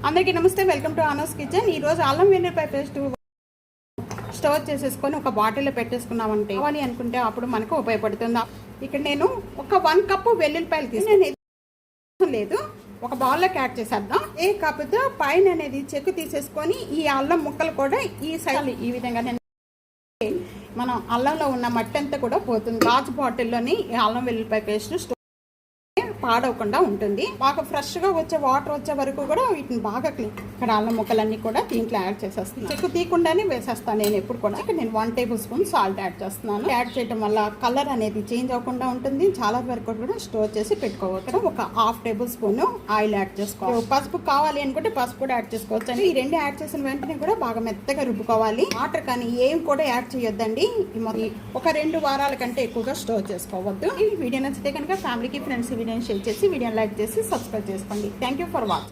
అందరికీ నమస్తే, welcome to Anu's kitchen. ఈరోజు అల్లం వెల్లుల్లిపాయ పేస్ట్ స్టోర్ చేసేసుకొని ఒక బాటిల్లో పెట్టేసుకున్నామంటే కావాలి అనుకుంటే అప్పుడు మనకు ఉపయోగపడుతుంది. ఇక్కడ నేను ఒక 1 కప్పు వెల్లుల్లిపాయలు తీసుకుని లేదు ఒక బౌల్లోకి యాడ్ చేసేద్దాం. ఏ కప్పుతో పైన అనేది చెక్కు తీసేసుకొని ఈ అల్లం ముక్కలు కూడా ఈ సైడ్ ఈ విధంగా మనం అల్లంలో ఉన్న మట్టి అంతా కూడా పోతుంది. గాజు బాటిల్లోని ఈ అల్లం వెల్లుల్లిపాయ పేస్ట్ పాడవకుండా ఉంటుంది. బాగా ఫ్రెష్గా వచ్చే వాటర్ వచ్చే వరకు కూడా వీటిని బాగా క్లీన్. ఇక్కడ అల్లం ముక్కలన్నీ కూడా దీంట్లో యాడ్ చేసేస్తున్నాను. చెక్కు తీయకుండానే వేసేస్తాను నేను ఎప్పుడు కూడా. ఇక్కడ నేను 1 టేబుల్ స్పూన్ సాల్ట్ యాడ్ చేస్తున్నాను. యాడ్ చేయడం వల్ల కలర్ అనేది చేంజ్ అవ్వకుండా ఉంటుంది. చాలా వరకు కూడా స్టోర్ చేసి పెట్టుకోవచ్చు. ఒక 1/2 టేబుల్ స్పూన్ ఆయిల్ యాడ్ చేసుకోవాలి. పసుపు కావాలి అనుకుంటే పసుపు కూడా యాడ్ చేసుకోవచ్చు అండి. ఈ 2 యాడ్ చేసిన వెంటనే కూడా బాగా మెత్తగా రుబ్బుకోవాలి. వాటర్ కానీ ఏం కూడా యాడ్ చేయొద్దండి. ఒక 2 వారాల కంటే ఎక్కువగా స్టోర్ చేసుకోవద్దు. ఈ వీడియో నచ్చితే కనుక ఫ్యామిలీకి ఫ్రెండ్స్ వీడియోని షేర్ చేసి వీడియోని లైక్ చేసి సబ్స్క్రైబ్ చేసుకోండి. Thank you for watching.